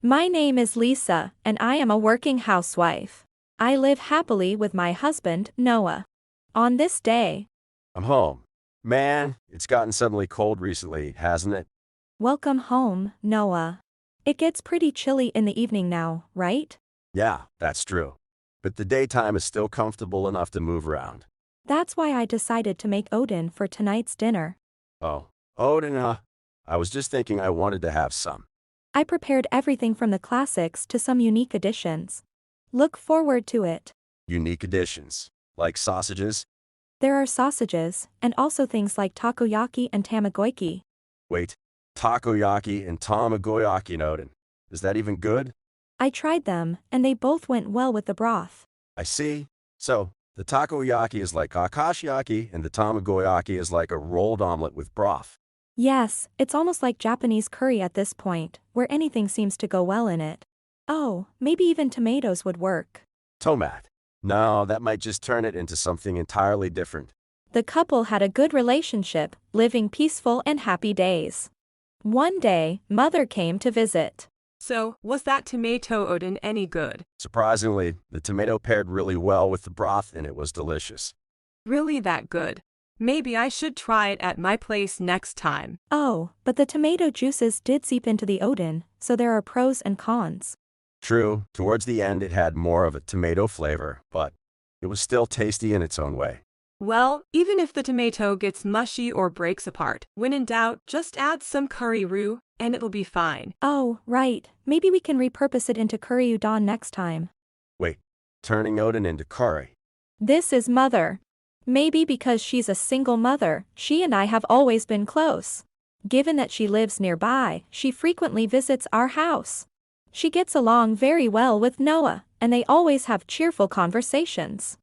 My name is Lisa, and I am a working housewife. I live happily with my husband, Noah. On this day, I'm home. Man, it's gotten suddenly cold recently, hasn't it? welcome home, Noah. It gets pretty chilly in the evening now, right? Yeah, that's true. But the daytime is still comfortable enough to move around. That's why I decided to make Odin for tonight's dinner. Oh, Odin, I was just thinking I wanted to have some. I prepared everything from the classics to some unique additions. Look forward to it. Unique additions. Like sausages? There are sausages, and also things like takoyaki and tamagoyaki. Wait, takoyaki and tamagoyaki, Odin. Is that even good? I tried them, and they both went well with the broth. I see. So, the takoyaki is like akashiyaki and the tamagoyaki is like a rolled omelet with broth. Yes, it's almost like Japanese curry at this point, where anything seems to go well in it. Oh, maybe even tomatoes would work. Tomat. No, that might just turn it into something entirely different. The couple had a good relationship, living peaceful and happy days. One day, Mother came to visit. So, was that tomato Odin any good? Surprisingly, the tomato paired really well with the broth and it was delicious. Really that good? Maybe I should try it at my place next time. Oh, but the tomato juices did seep into the Odin, so there are pros and cons. True, towards the end it had more of a tomato flavor, but it was still tasty in its own way. Well, even if the tomato gets mushy or breaks apart, when in doubt, just add some curry roux, and it'll be fine. Oh, right, maybe we can repurpose it into curry udon next time. Wait, turning Odin into curry. This is Mother. Maybe because she's a single mother, she and I have always been close. Given that she lives nearby, she frequently visits our house. She gets along very well with Noah, and they always have cheerful conversations.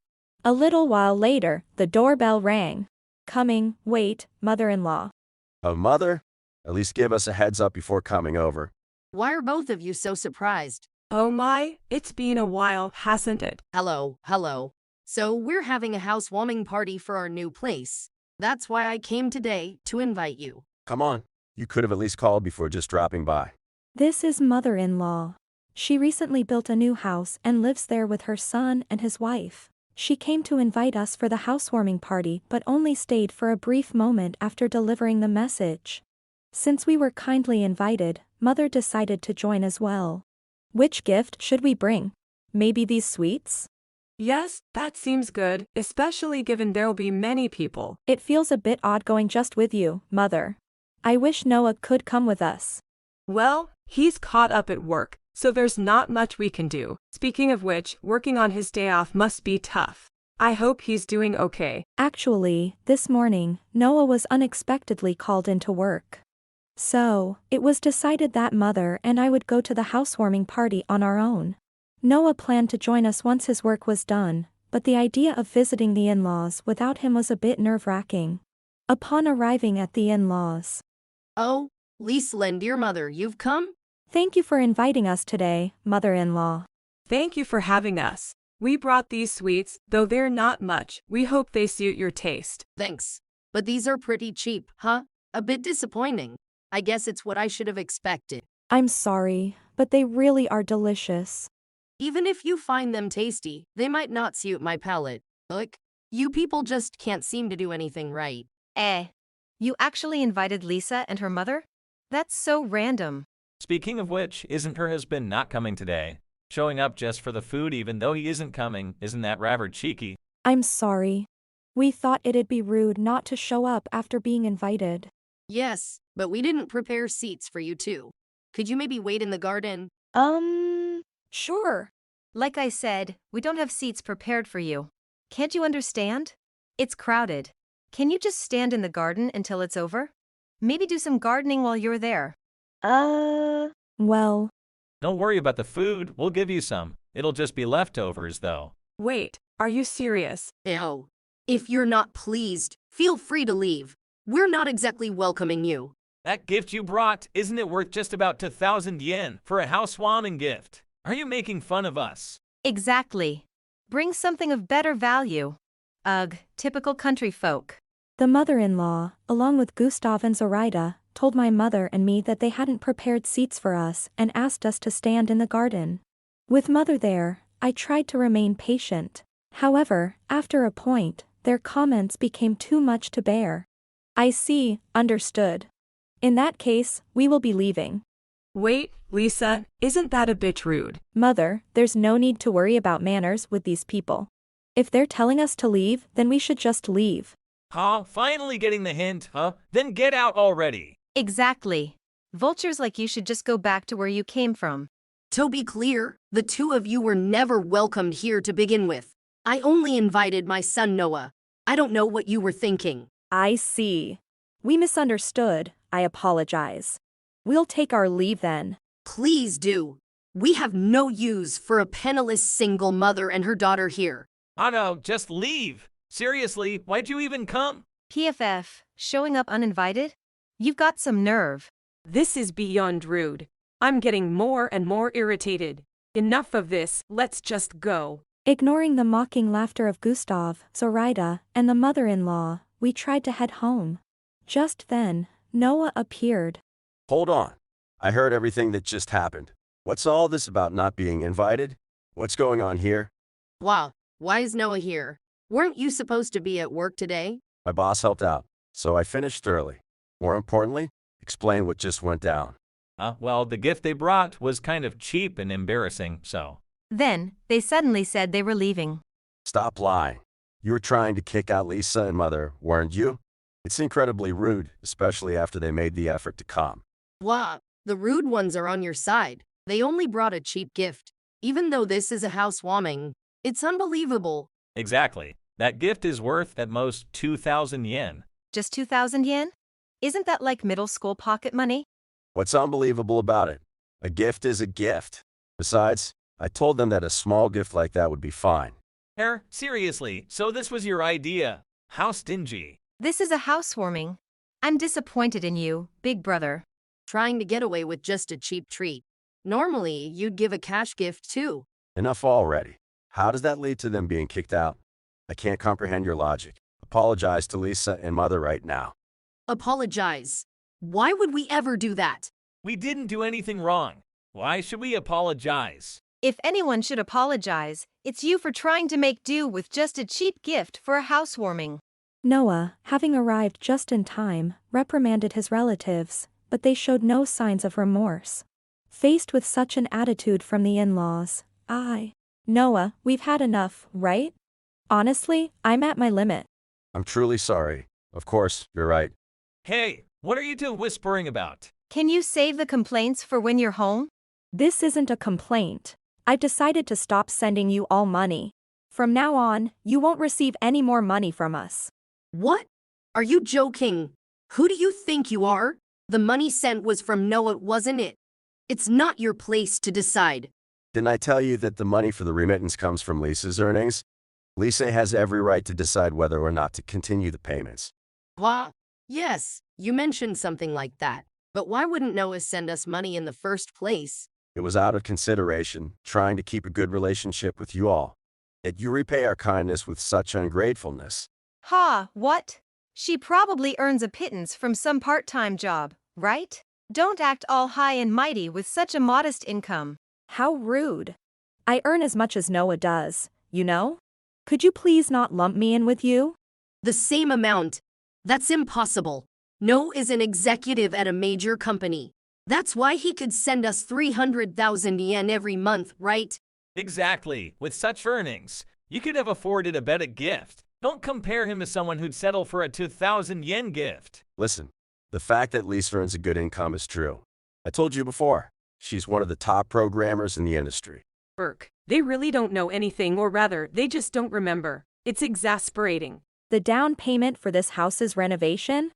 A little while later, the doorbell rang. Coming, wait, mother-in-law. A mother? At least give us a heads up before coming over. Why are both of you so surprised? Oh my, it's been a while, hasn't it? Hello. So we're having a housewarming party for our new place. That's why I came today, to invite you. Come on, you could have at least called before just dropping by. This is mother-in-law. She recently built a new house and lives there with her son and his wife. She came to invite us for the housewarming party but only stayed for a brief moment after delivering the message. Since we were kindly invited, Mother decided to join as well. Which gift should we bring? Maybe these sweets? Yes, that seems good, especially given there'll be many people. It feels a bit odd going just with you, Mother. I wish Noah could come with us. Well, he's caught up at work, so there's not much we can do. Speaking of which, working on his day off must be tough. I hope he's doing okay. Actually, this morning, Noah was unexpectedly called into work. So, it was decided that Mother and I would go to the housewarming party on our own. Noah planned to join us once his work was done, but the idea of visiting the in-laws without him was a bit nerve-wracking. Upon arriving at the in-laws, Oh, Lisa, dear mother, you've come? thank you for inviting us today, mother-in-law. Thank you for having us. We brought these sweets, though they're not much. We hope they suit your taste. Thanks. But these are pretty cheap, huh? A bit disappointing. I guess it's what I should have expected. I'm sorry, but they really are delicious. Even if you find them tasty, they might not suit my palate. Look, you people just can't seem to do anything right. You actually invited Lisa and her mother? That's so random. Speaking of which, isn't her husband not coming today? Showing up just for the food even though he isn't coming, isn't that rather cheeky? I'm sorry. We thought it'd be rude not to show up after being invited. Yes, but we didn't prepare seats for you two. Could you maybe wait in the garden? Sure. Like I said, we don't have seats prepared for you. Can't you understand? It's crowded. Can you just stand in the garden until it's over? Maybe do some gardening while you're there. Well, Don't worry about the food, we'll give you some. It'll just be leftovers though. Wait, are you serious? Ew. If you're not pleased, feel free to leave. We're not exactly welcoming you. That gift you brought, isn't it worth just about 2,000 yen for a housewarming gift? Are you making fun of us? Exactly. Bring something of better value. Ugh, typical country folk. the mother-in-law, along with Gustav and Zoraida, told my mother and me that they hadn't prepared seats for us and asked us to stand in the garden. With mother there, I tried to remain patient. However, after a point, their comments became too much to bear. I see, understood. In that case, we will be leaving. Wait, Lisa, isn't that a bit rude? Mother, there's no need to worry about manners with these people. If they're telling us to leave, then we should just leave. Huh? Finally getting the hint, huh? Then get out already. Exactly. Vultures like you should just go back to where you came from. To be clear, the two of you were never welcomed here to begin with. I only invited my son Noah. I don't know what you were thinking. I see. We misunderstood. I apologize. We'll take our leave then. Please do. We have no use for a penniless single mother and her daughter here. Oh no, just leave. Seriously, why'd you even come? PFF, showing up uninvited? You've got some nerve. This is beyond rude. I'm getting more and more irritated. Enough of this, let's just go. Ignoring the mocking laughter of Gustav, Zoraida, and the mother-in-law, we tried to head home. Just then, Noah appeared. Hold on. I heard everything that just happened. What's all this about not being invited? What's going on here? Wow, why is Noah here? Weren't you supposed to be at work today? My boss helped out, so I finished early. More importantly, explain what just went down. Well, the gift they brought was kind of cheap and embarrassing, so. Then, they suddenly said they were leaving. Stop lying. You were trying to kick out Lisa and Mother, weren't you? It's incredibly rude, especially after they made the effort to come. Wow, the rude ones are on your side. They only brought a cheap gift. Even though this is a housewarming, it's unbelievable. Exactly. That gift is worth at most 2,000 yen. Just 2,000 yen? Isn't that like middle school pocket money? What's unbelievable about it? A gift is a gift. Besides, I told them that a small gift like that would be fine. Seriously, so this was your idea? How stingy. This is a housewarming. I'm disappointed in you, big brother. Trying to get away with just a cheap treat. Normally, you'd give a cash gift too. Enough already. How does that lead to them being kicked out? I can't comprehend your logic. Apologize to Lisa and Mother right now. Apologize. Why would we ever do that? We didn't do anything wrong. Why should we apologize? If anyone should apologize, it's you for trying to make do with just a cheap gift for a housewarming. Noah, having arrived just in time, reprimanded his relatives, but they showed no signs of remorse. Faced with such an attitude from the in-laws, Noah, we've had enough, right? Honestly, I'm at my limit. I'm truly sorry. Of course, you're right. Hey, what are you two whispering about? Can you save the complaints for when you're home? This isn't a complaint. I've decided to stop sending you all money. From now on, you won't receive any more money from us. What? Are you joking? Who do you think you are? The money sent was from Noah, wasn't it? It's not your place to decide. Didn't I tell you that the money for the remittance comes from Lisa's earnings? Lisa has every right to decide whether or not to continue the payments. What? Yes, you mentioned something like that. But why wouldn't Noah send us money in the first place? It was out of consideration, trying to keep a good relationship with you all. Yet you repay our kindness with such ungratefulness. Ha, what? She probably earns a pittance from some part-time job, right? Don't act all high and mighty with such a modest income. How rude. I earn as much as Noah does, you know? Could you please not lump me in with you? The same amount. That's impossible. Noah is an executive at a major company. That's why he could send us 300,000 yen every month, right? Exactly. With such earnings, you could have afforded a better gift. Don't compare him to someone who'd settle for a 2,000 yen gift. Listen, the fact that Lisa earns a good income is true. I told you before, she's one of the top programmers in the industry. Burke, they really don't know anything, or rather, they just don't remember. It's exasperating. The down payment for this house's renovation?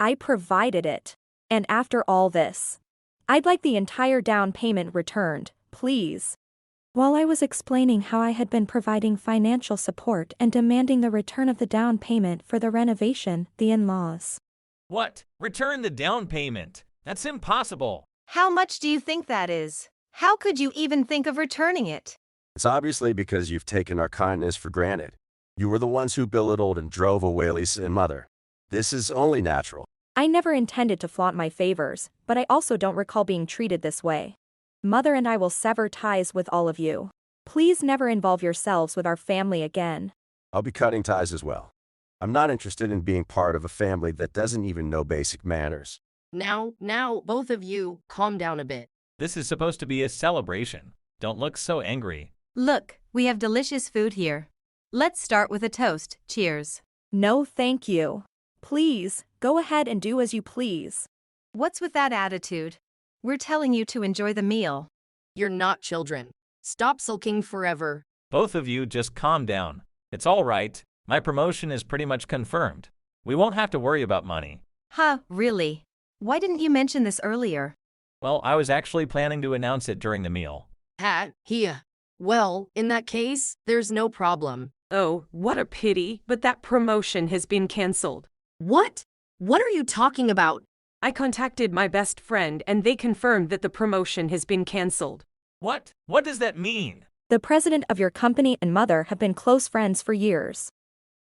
I provided it. And after all this, I'd like the entire down payment returned, please. While I was explaining how I had been providing financial support and demanding the return of the down payment for the renovation, the in-laws. What? Return the down payment? That's impossible. How much do you think that is? How could you even think of returning it? It's obviously because you've taken our kindness for granted. You were the ones who belittled and drove away Lisa and Mother. This is only natural. I never intended to flaunt my favors, but I also don't recall being treated this way. Mother and I will sever ties with all of you. Please never involve yourselves with our family again. I'll be cutting ties as well. I'm not interested in being part of a family that doesn't even know basic manners. Now, both of you, calm down a bit. This is supposed to be a celebration. Don't look so angry. Look, we have delicious food here. Let's start with a toast. Cheers. No thank you. Please, go ahead and do as you please. What's with that attitude? We're telling you to enjoy the meal. You're not children. Stop sulking forever. Both of you just calm down. It's all right. My promotion is pretty much confirmed. We won't have to worry about money. Huh, really? Why didn't you mention this earlier? Well, I was actually planning to announce it during the meal. Here. Well, in that case, there's no problem. Oh, what a pity, but that promotion has been cancelled. What? What are you talking about? I contacted my best friend and they confirmed that the promotion has been cancelled. What? What does that mean? The president of your company and mother have been close friends for years.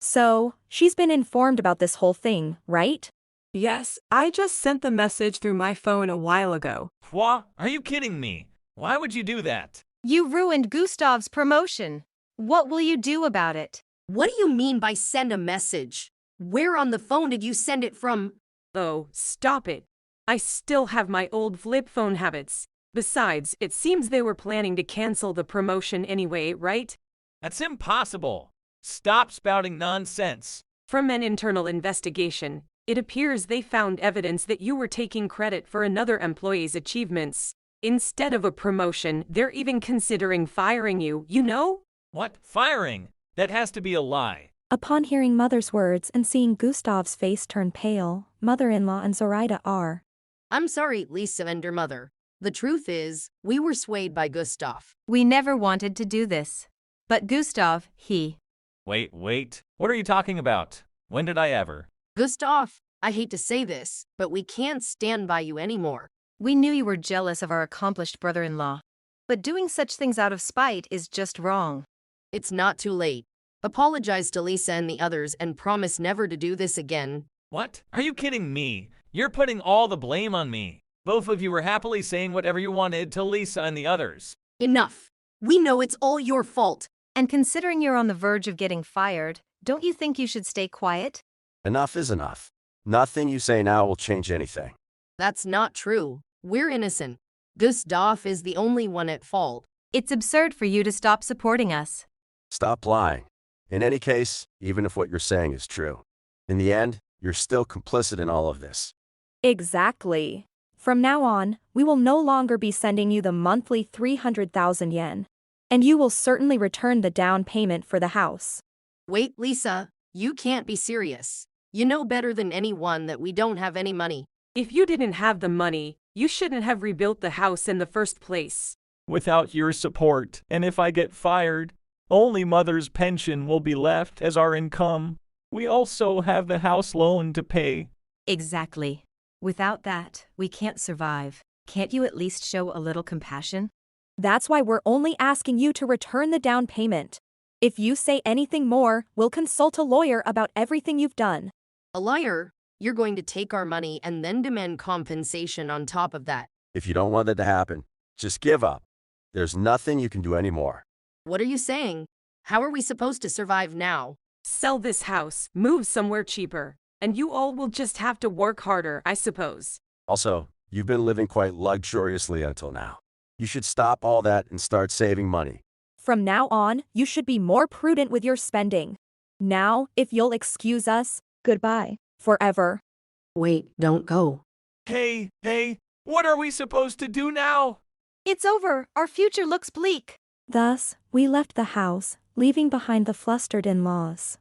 So, she's been informed about this whole thing, right? Yes, I just sent the message through my phone a while ago. What? Are you kidding me? Why would you do that? You ruined Gustav's promotion. What will you do about it? What do you mean by send a message? Where on the phone did you send it from? Oh, stop it. I still have my old flip phone habits. Besides, it seems they were planning to cancel the promotion anyway, right? That's impossible. Stop spouting nonsense. From an internal investigation, it appears they found evidence that you were taking credit for another employee's achievements. Instead of a promotion, they're even considering firing you, you know? What? Firing? That has to be a lie. Upon hearing Mother's words and seeing Gustav's face turn pale, Mother-in-law and Zoraida are. I'm sorry, Lisa and her mother. The truth is, we were swayed by Gustav. We never wanted to do this. But Gustav, he. Wait. What are you talking about? When did I ever? Gustav, I hate to say this, but we can't stand by you anymore. We knew you were jealous of our accomplished brother-in-law. But doing such things out of spite is just wrong. It's not too late. Apologize to Lisa and the others and promise never to do this again. What? Are you kidding me? You're putting all the blame on me. Both of you were happily saying whatever you wanted to Lisa and the others. Enough. We know it's all your fault. And considering you're on the verge of getting fired, don't you think you should stay quiet? Enough is enough. Nothing you say now will change anything. That's not true. We're innocent. Gustav is the only one at fault. It's absurd for you to stop supporting us. Stop lying. In any case, even if what you're saying is true, in the end, you're still complicit in all of this. Exactly. From now on, we will no longer be sending you the monthly 300,000 yen. And you will certainly return the down payment for the house. Wait, Lisa, you can't be serious. You know better than anyone that we don't have any money. If you didn't have the money, you shouldn't have rebuilt the house in the first place. Without your support, and if I get fired, only Mother's pension will be left as our income. We also have the house loan to pay. Exactly. Without that, we can't survive. Can't you at least show a little compassion? That's why we're only asking you to return the down payment. If you say anything more, we'll consult a lawyer about everything you've done. A liar? You're going to take our money and then demand compensation on top of that. If you don't want that to happen, just give up. There's nothing you can do anymore. What are you saying? How are we supposed to survive now? Sell this house, move somewhere cheaper, and you all will just have to work harder, I suppose. Also, you've been living quite luxuriously until now. You should stop all that and start saving money. From now on, you should be more prudent with your spending. Now, if you'll excuse us, goodbye. Forever. Wait, don't go. Hey, what are we supposed to do now? It's over. Our future looks bleak. Thus, we left the house, leaving behind the flustered in-laws.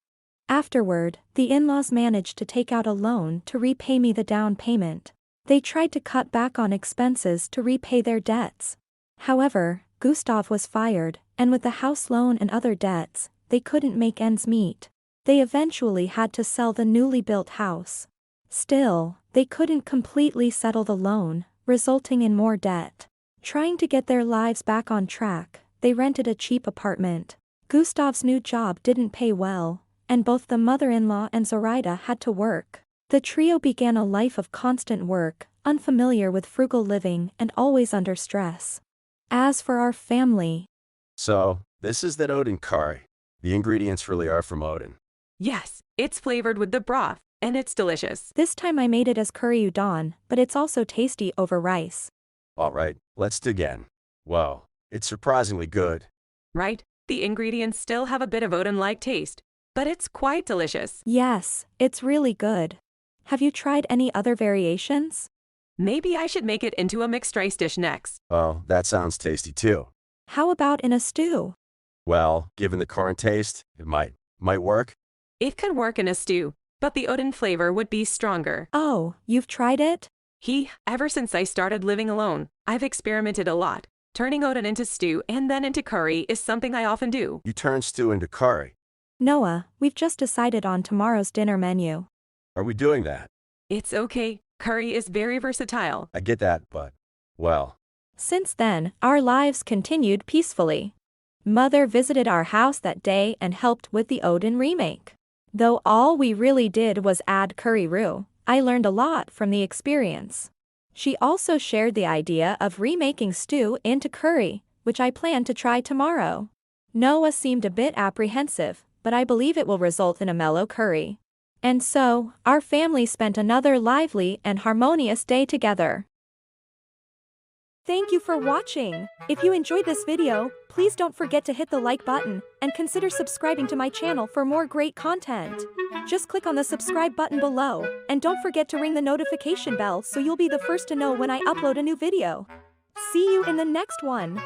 Afterward, the in-laws managed to take out a loan to repay me the down payment. They tried to cut back on expenses to repay their debts. However, Gustav was fired, and with the house loan and other debts, they couldn't make ends meet. They eventually had to sell the newly built house. Still, they couldn't completely settle the loan, resulting in more debt. Trying to get their lives back on track, they rented a cheap apartment. Gustav's new job didn't pay well, and both the mother-in-law and Zoraida had to work. The trio began a life of constant work, unfamiliar with frugal living and always under stress. As for our family, So, this is that Odin curry. The ingredients really are from Odin. Yes, it's flavored with the broth, and it's delicious. this time I made it as curry udon, but it's also tasty over rice. Alright, let's dig in. Whoa, it's surprisingly good. Right? The ingredients still have a bit of Odin-like taste, but it's quite delicious. Yes, it's really good. Have you tried any other variations? Maybe I should make it into a mixed rice dish next. Oh, that sounds tasty too. How about in a stew? Well, given the current taste, it might work. It could work in a stew, but the Odin flavor would be stronger. Oh, you've tried it? Ever since I started living alone, I've experimented a lot. Turning Odin into stew and then into curry is something I often do. You turn stew into curry. Noah, we've just decided on tomorrow's dinner menu. Are we doing that? It's okay. Curry is very versatile. I get that, but, well, Since then, our lives continued peacefully. Mother visited our house that day and helped with the Odin remake. Though all we really did was add curry roux, I learned a lot from the experience. She also shared the idea of remaking stew into curry, which I plan to try tomorrow. Noah seemed a bit apprehensive, but I believe it will result in a mellow curry. And so, our family spent another lively and harmonious day together. Thank you for watching. If you enjoyed this video, please don't forget to hit the like button and consider subscribing to my channel for more great content. Just click on the subscribe button below, and don't forget to ring the notification bell so you'll be the first to know when I upload a new video. See you in the next one.